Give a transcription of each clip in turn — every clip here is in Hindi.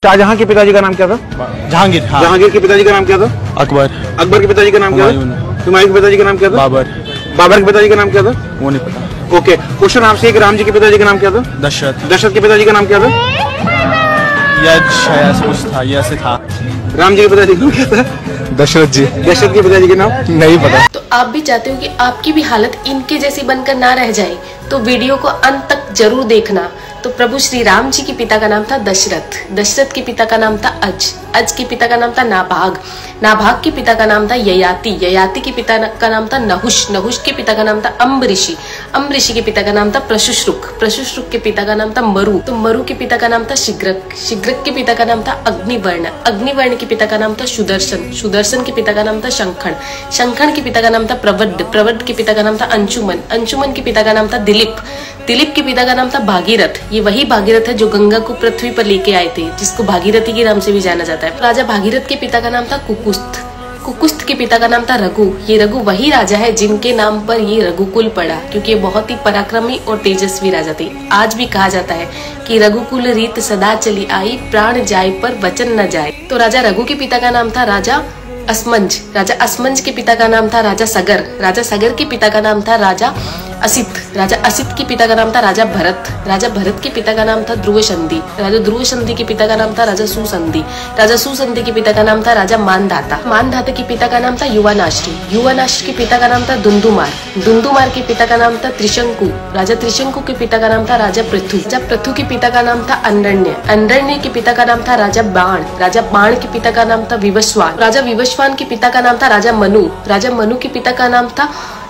शाहजहां के पिताजी का नाम क्या था? जहांगीर। हाँ। जहांगीर के पिताजी का नाम क्या था? अकबर। अकबर के पिताजी का नाम क्या था? हुमायूं के पिताजी का नाम क्या था? बाबर। बाबर के पिताजी का नाम क्या था? वो नहीं पता। ओके, क्वेश्चन आपसे एक, राम जी के पिताजी का नाम क्या था? दशरथ। दशरथ के पिताजी का नाम क्या था? यश ऐसा कुछ था, यश था। राम जी के पिताजी का नाम क्या था? दशरथ जी। दशरथ के पिताजी का नाम नहीं पता। तो आप भी चाहते हो कि आपकी भी हालत इनके जैसी बनकर ना रह जाए, तो वीडियो को अंत तक जरूर देखना। तो प्रभु श्री राम जी के पिता का नाम था दशरथ, दशरथ के पिता का नाम था अज के पिता का नाम था नाभाग, नाभाग के पिता का नाम था ययाति, ययाति के पिता का नाम था नहुष, नहुष के पिता का नाम था अम्बऋषि, अम्बऋषि के पिता का नाम था प्रशुश्रुक, प्रशुश्रुक के पिता का नाम था मरु, तो मरु के पिता का नाम था शिग्रक, शिग्रक के पिता का नाम था अग्निवर्ण, अग्निवर्ण के पिता का नाम था सुदर्शन, सुदर्शन के पिता का नाम था शंखण, शंखण के पिता का नाम था प्रवड्ड, प्रवड्ड के पिता का नाम था अंशुमन, अंशुमन के पिता का नाम था दिलीप, दिलीप के पिता का नाम था भागीरथ, ये वही भागीरथ है जो गंगा को पृथ्वी पर लेके आए थे, जिसको भागीरथी के नाम से भी जाना जाता है। राजा भागीरथ के पिता का नाम था कुकुस्थ, कुकुस्थ के पिता का नाम था रघु, ये रघु वही राजा है जिनके नाम पर ये रघुकुल पड़ा, क्योंकि ये बहुत ही पराक्रमी और तेजस्वी राजा थे। आज भी कहा जाता है कि रघुकुल रीत सदा चली आई, प्राण जाए पर वचन न जाए। तो राजा रघु के पिता का नाम था राजा असमंज, राजा असमंज के पिता का नाम था राजा सगर, राजा सगर के पिता का नाम था राजा असित, राजा असित के पिता का नाम था राजा भरत, राजा भरत के पिता का नाम था ध्रुव संधि, राजा ध्रुव संधि के पिता का नाम था राजा सुसंधि, राजा सुसंधि के पिता का नाम था राजा मानधाता, मानधाता के पिता का नाम था युवानाश्री, युवानाश्री के पिता का नाम था दुंदुमार, दुंदुमार के पिता का नाम था त्रिशंकु, राजा त्रिशंकु के पिता का नाम था राजा पृथु, राजा पृथु के पिता का नाम था अंडरण्य, अंडरण्य के पिता का नाम था राजा बाण, राजा बाण के पिता का नाम था विवस्वान, राजा विवस्वान के पिता का नाम था राजा मनु, राजा मनु के पिता का नाम था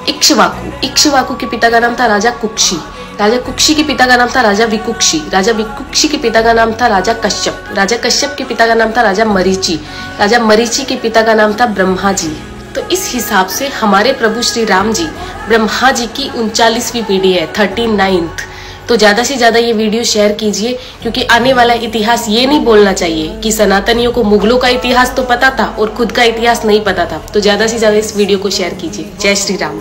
इक्ष्वाकु, इक्ष्वाकु के पिता का नाम था राजा कुक्षी, राजा कुक्षी के पिता का नाम था राजा विकुक्षी, राजा विकुक्षी के पिता का नाम था राजा कश्यप, राजा कश्यप के पिता का नाम था राजा मरीचि, राजा मरीचि के पिता का नाम था ब्रह्मा जी। तो इस हिसाब से हमारे प्रभु श्री राम जी ब्रह्मा जी की 39वीं पीढ़ी है, 39th। तो ज्यादा से ज्यादा ये वीडियो शेयर कीजिए, क्योंकि आने वाला इतिहास ये नहीं बोलना चाहिए कि सनातनियों को मुगलों का इतिहास तो पता था और खुद का इतिहास नहीं पता था। तो ज्यादा से ज्यादा इस वीडियो को शेयर कीजिए। जय श्री राम।